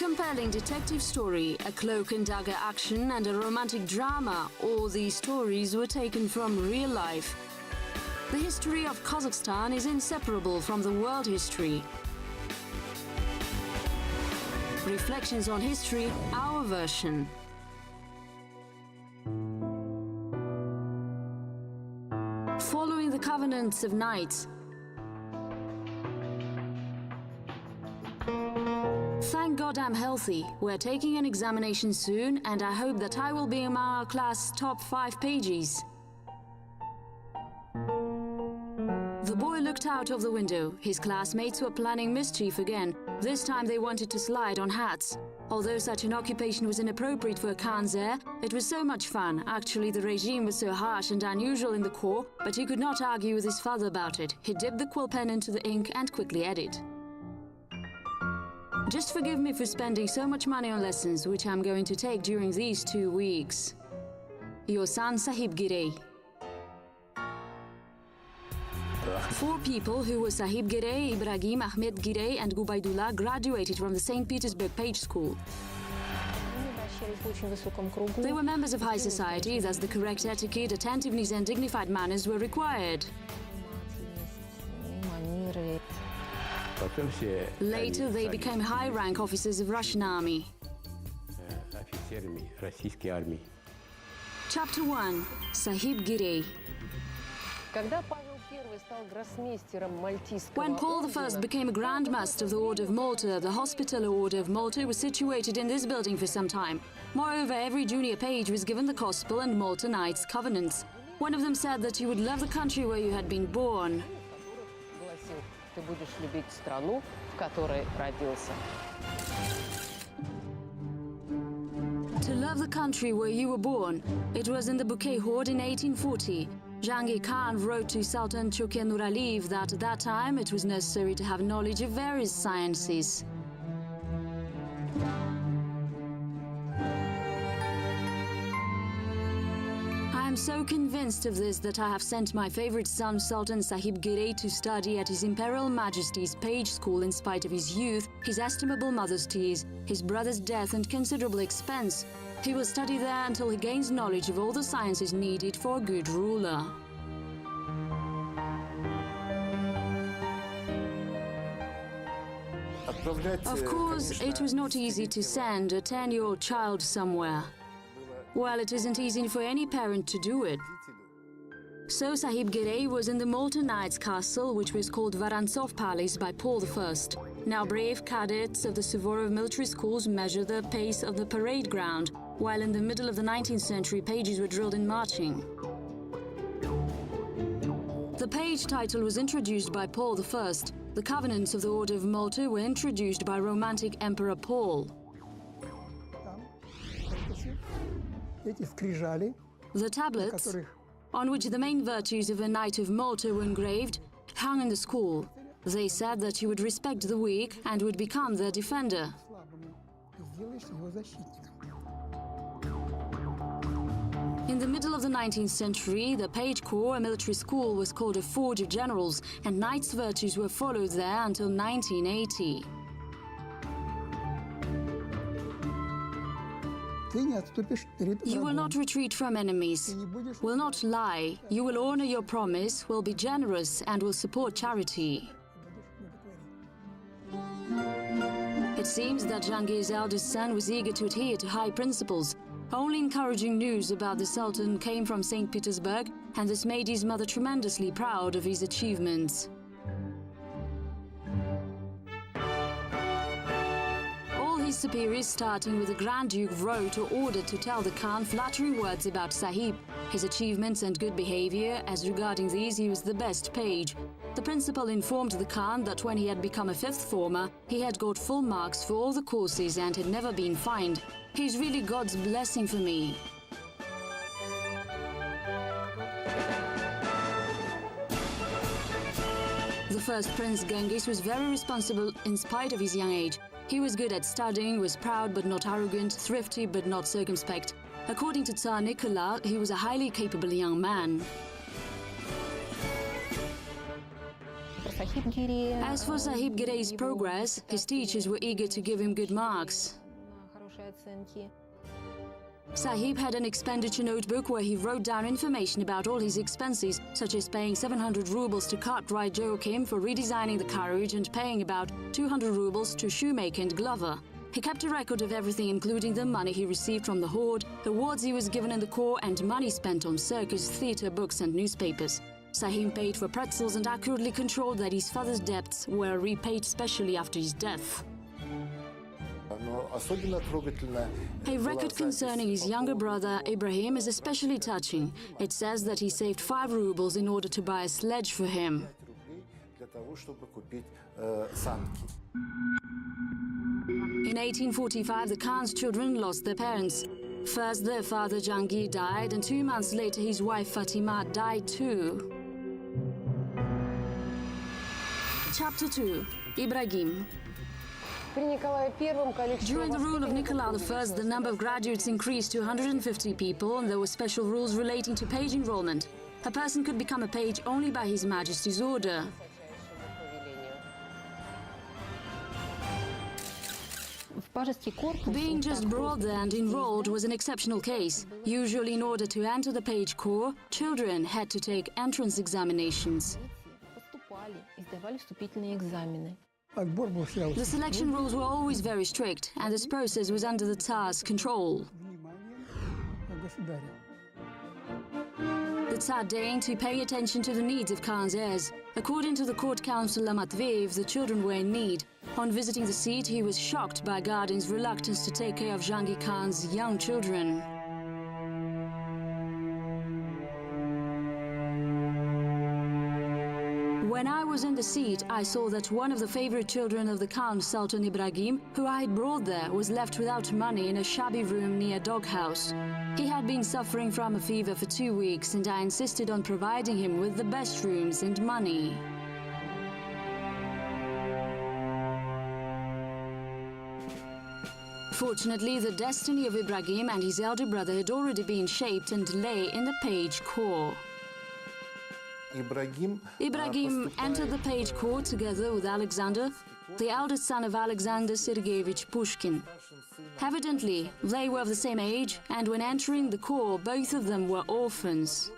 compelling detective story, a cloak and dagger action, and a romantic drama, all these stories were taken from real life. The history of Kazakhstan is inseparable from the world history. Reflections on history, our version. Following the covenants of knights. Thank God I'm healthy. We're taking an examination soon, and I hope that I will be among our class' top 5 pages. The boy looked out of the window. His classmates were planning mischief again. This time they wanted to slide on hats. Although such an occupation was inappropriate for a Khan's heir, it was so much fun. Actually, the regime was so harsh and unusual in the corps, but he could not argue with his father about it. He dipped the quill pen into the ink and quickly added. Just forgive me for spending so much money on lessons, which I'm going to take during these 2 weeks. Your son, Sahib Girey. 4 people who were Sahib Girey, Ibrahim, Ahmed Girey and Gubaidullah graduated from the St. Petersburg Page School. They were members of high society, thus the correct etiquette, attentiveness and dignified manners were required. Later, they became high-rank officers of Russian army. Chapter 1. Sahib Girey. When Paul I became a Grand Master of the Order of Malta, the Hospitaller Order of Malta was situated in this building for some time. Moreover, every junior page was given the Gospel and Malta Knights' covenants. One of them said that you would love the country where you had been born. Ты будешь любить страну, в которой родился. To love the country where you were born. It was in the Bouquet Hoard in 1840. Jahangir Khan wrote to Sultan Chokia Nur Aliyev that at that time it was necessary to have knowledge of various sciences. I am so convinced of this that I have sent my favorite son Sultan Sahib Girey to study at His Imperial Majesty's Page School in spite of his youth, his estimable mother's tears, his brother's death and considerable expense. He will study there until he gains knowledge of all the sciences needed for a good ruler. Of course, it was not easy to send a 10-year-old child somewhere. Well, it isn't easy for any parent to do it. So Sahib Girey was in the Malta Knights' castle, which was called Vorontsov Palace by Paul I. Now brave cadets of the Suvorov military schools measure the pace of the parade ground, while in the middle of the 19th century pages were drilled in marching. The page title was introduced by Paul I. The covenants of the Order of Malta were introduced by Romantic Emperor Paul. The tablets, on which the main virtues of a Knight of Malta were engraved, hung in the school. They said that you would respect the weak and would become their defender. In the middle of the 19th century, the Page Corps, a military school, was called a forge of generals, and knights' virtues were followed there until 1980. You will not retreat from enemies, will not lie, you will honor your promise, will be generous and will support charity. It seems that Jahangir's eldest son was eager to adhere to high principles. Only encouraging news about the Sultan came from St. Petersburg, and this made his mother tremendously proud of his achievements. His superiors, starting with the Grand Duke, wrote or ordered to tell the Khan flattering words about Sahib, his achievements and good behavior, as regarding these he was the best page. The principal informed the Khan that when he had become a 5th former, he had got full marks for all the courses and had never been fined. He's really God's blessing for me. The first Prince Genghis was very responsible in spite of his young age. He was good at studying, was proud but not arrogant, thrifty but not circumspect. According to Tsar Nicola, he was a highly capable young man. As for Sahib Girey's progress, his teachers were eager to give him good marks. Sahib had an expenditure notebook where he wrote down information about all his expenses, such as paying 700 rubles to cartwright Joachim for redesigning the carriage and paying about 200 rubles to shoemaker and glover. He kept a record of everything, including the money he received from the horde, awards he was given in the corps, and money spent on circus, theatre, books and newspapers. Sahib paid for pretzels and accurately controlled that his father's debts were repaid specially after his death. A record concerning his younger brother Ibrahim is especially touching. It says that he saved 5 rubles in order to buy a sledge for him. In 1845, the Khan's children lost their parents. First, their father Jahangir died, and 2 months later his wife Fatima died too. Chapter 2. Ibrahim. During the rule of Nicolas I, the number of graduates increased to 150 people, and there were special rules relating to page enrollment. A person could become a page only by His Majesty's order. Being just brought there and enrolled was an exceptional case. Usually, in order to enter the page corps, children had to take entrance examinations. The selection rules were always very strict, and this process was under the Tsar's control. The Tsar deigned to pay attention to the needs of Khan's heirs. According to the court councillor Matveyev, the children were in need. On visiting the seat, he was shocked by Gardin's reluctance to take care of Jahangir Khan's young children. When I was in the seat, I saw that one of the favorite children of the Khan, Sultan Ibrahim, who I had brought there, was left without money in a shabby room near a doghouse. He had been suffering from a fever for 2 weeks, and I insisted on providing him with the best rooms and money. Fortunately, the destiny of Ibrahim and his elder brother had already been shaped and lay in the page corps. Ibrahim entered the page corps together with Alexander, the eldest son of Alexander Sergeyevich Pushkin. Evidently, they were of the same age, and when entering the corps, both of them were orphans.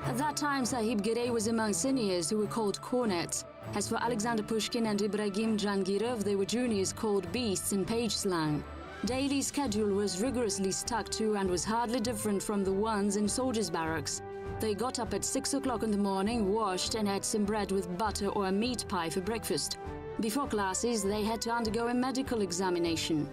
At that time, Sahib Girey was among seniors who were called cornets. As for Alexander Pushkin and Ibrahim Jahangirov, they were juniors called beasts in page slang. Daily schedule was rigorously stuck to and was hardly different from the ones in soldiers' barracks. They got up at 6 o'clock in the morning, washed, and had some bread with butter or a meat pie for breakfast. Before classes, they had to undergo a medical examination.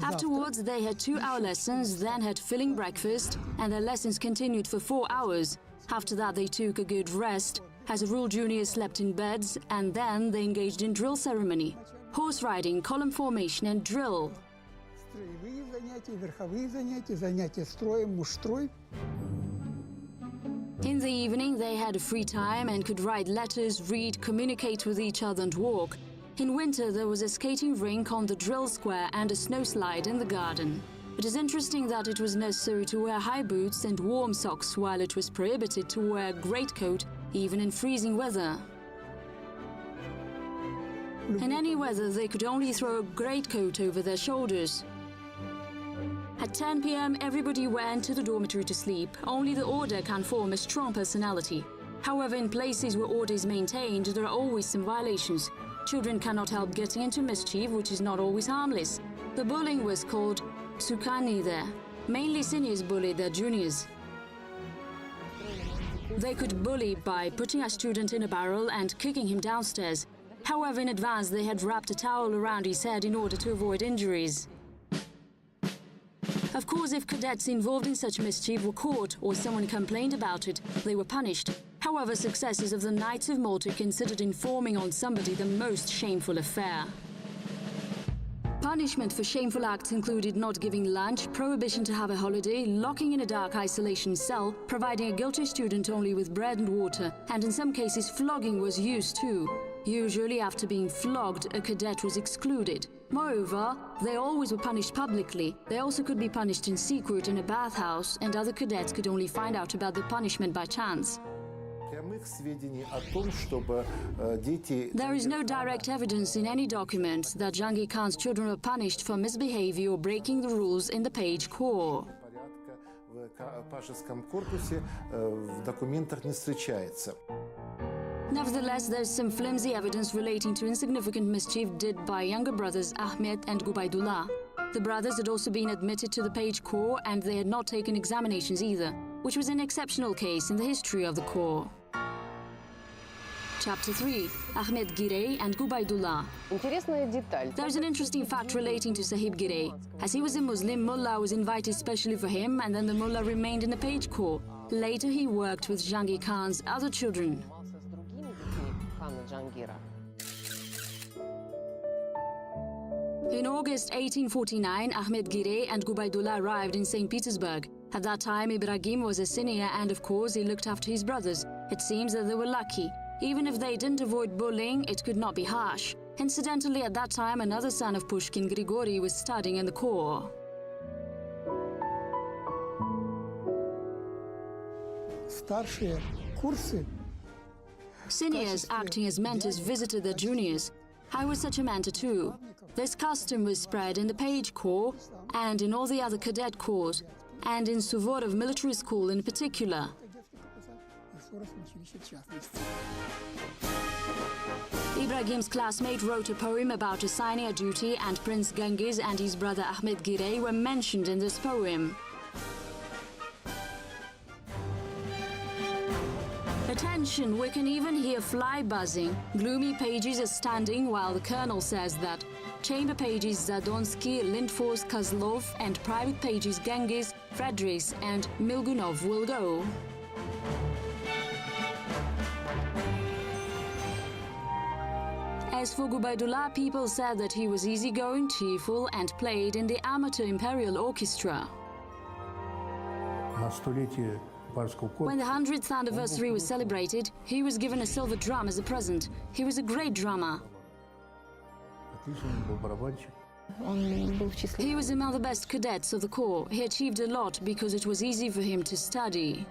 Afterwards, they had 2-hour lessons, then had filling breakfast, and their lessons continued for 4 hours. After that, they took a good rest. As a rule, juniors slept in beds, and then they engaged in drill ceremony, horse riding, column formation, and drill. In the evening, they had a free time and could write letters, read, communicate with each other, and walk. In winter, there was a skating rink on the drill square and a snowslide in the garden. It is interesting that it was necessary to wear high boots and warm socks, while it was prohibited to wear a greatcoat, even in freezing weather. In any weather, they could only throw a greatcoat over their shoulders. At 10 p.m., everybody went to the dormitory to sleep. Only the order can form a strong personality. However, in places where order is maintained, there are always some violations. Children cannot help getting into mischief, which is not always harmless. The bullying was called Sukani there. Mainly seniors bullied their juniors. They could bully by putting a student in a barrel and kicking him downstairs. However, in advance, they had wrapped a towel around his head in order to avoid injuries. Of course, if cadets involved in such mischief were caught or someone complained about it, they were punished. However, successors of the Knights of Malta considered informing on somebody the most shameful affair. Punishment for shameful acts included not giving lunch, prohibition to have a holiday, locking in a dark isolation cell, providing a guilty student only with bread and water, and in some cases flogging was used too. Usually after being flogged, a cadet was excluded. Moreover, they always were punished publicly. They also could be punished in secret in a bathhouse, and other cadets could only find out about the punishment by chance. There is no direct evidence in any document that Jahangir Khan's children were punished for misbehavior or breaking the rules in the page corps. Nevertheless, there's some flimsy evidence relating to insignificant mischief did by younger brothers Ahmed and Gubaidullah. The brothers had also been admitted to the page corps and they had not taken examinations either, which was an exceptional case in the history of the corps. Chapter 3. Ahmed Girey and Gubaidullah. There's an interesting fact relating to Sahib Girey. As he was a Muslim, Mullah was invited specially for him, and then the Mullah remained in the page corps. Later he worked with Jahangir Khan's other children. In August 1849, Ahmed Girey and Gubaidullah arrived in St. Petersburg. At that time, Ibrahim was a senior and, of course, he looked after his brothers. It seems that they were lucky. Even if they didn't avoid bullying, it could not be harsh. Incidentally, at that time, another son of Pushkin, Grigory, was studying in the corps. Seniors acting as mentors visited their juniors. I was such a mentor too. This custom was spread in the page corps and in all the other cadet corps, and in Suvorov Military School in particular. Ibrahim's classmate wrote a poem about assigning a duty, and Prince Genghis and his brother Ahmed Girey were mentioned in this poem. Attention, we can even hear fly buzzing. Gloomy pages are standing while the colonel says that chamber pages Zadonsky, Lindfors, Kozlov and private pages Genghis, Fredericks and Milgunov will go. As for Gubaidullah, people said that he was easygoing, cheerful and played in the amateur imperial orchestra. When the 100th anniversary was celebrated, he was given a silver drum as a present. He was a great drummer. He was among the best cadets of the corps. He achieved a lot because it was easy for him to study.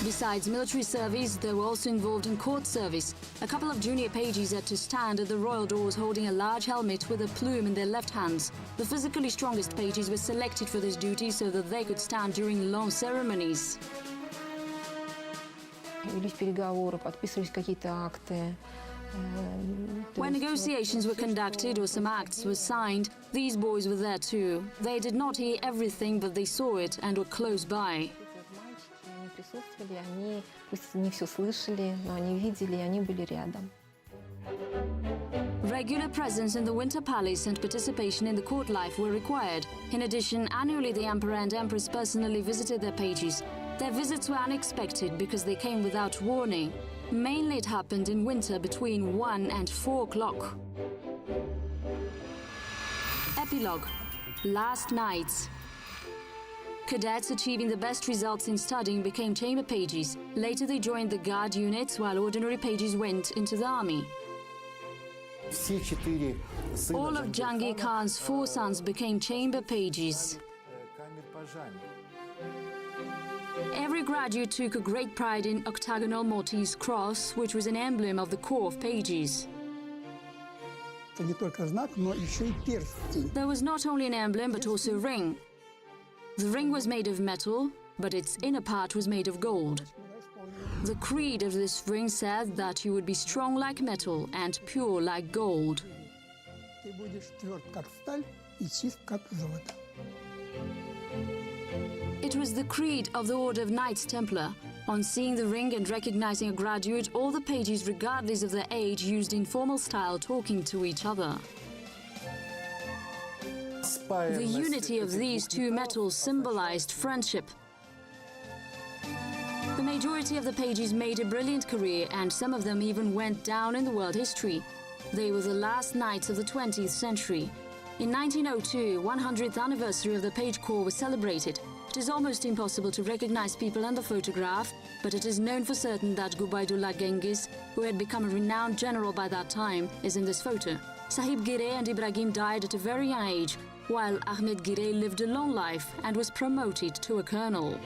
Besides military service, they were also involved in court service. A couple of junior pages had to stand at the royal doors holding a large helmet with a plume in their left hands. The physically strongest pages were selected for this duty so that they could stand during long ceremonies. When negotiations were conducted or some acts were signed, these boys were there too. They did not hear everything, but they saw it and were close by. Они пусть не все слышали, но они видели, и они были рядом. Regular presence in the Winter Palace and participation in the court life were required. In addition, annually the Emperor and Empress personally visited their pages. Their visits were unexpected because they came without warning. Mainly it happened in winter between 1 and 4 o'clock. Epilogue. Last nights. Cadets achieving the best results in studying became chamber pages. Later they joined the guard units while ordinary pages went into the army. All of Jahangir Khan's 4 sons became chamber pages. Every graduate took a great pride in octagonal Maltese cross, which was an emblem of the corps of pages. There was not only an emblem but also a ring. The ring was made of metal, but its inner part was made of gold. The creed of this ring said that you would be strong like metal and pure like gold. It was the creed of the Order of Knights Templar. On seeing the ring and recognizing a graduate, all the pages, regardless of their age, used informal style, talking to each other. The unity of these two metals symbolized friendship. The majority of the pages made a brilliant career, and some of them even went down in the world history. They were the last knights of the 20th century. In 1902, 100th anniversary of the Page Corps was celebrated. It is almost impossible to recognize people in the photograph, but it is known for certain that Gubaidullah Genghis, who had become a renowned general by that time, is in this photo. Sahib Girey and Ibrahim died at a very young age, while Ahmed Girey lived a long life and was promoted to a colonel.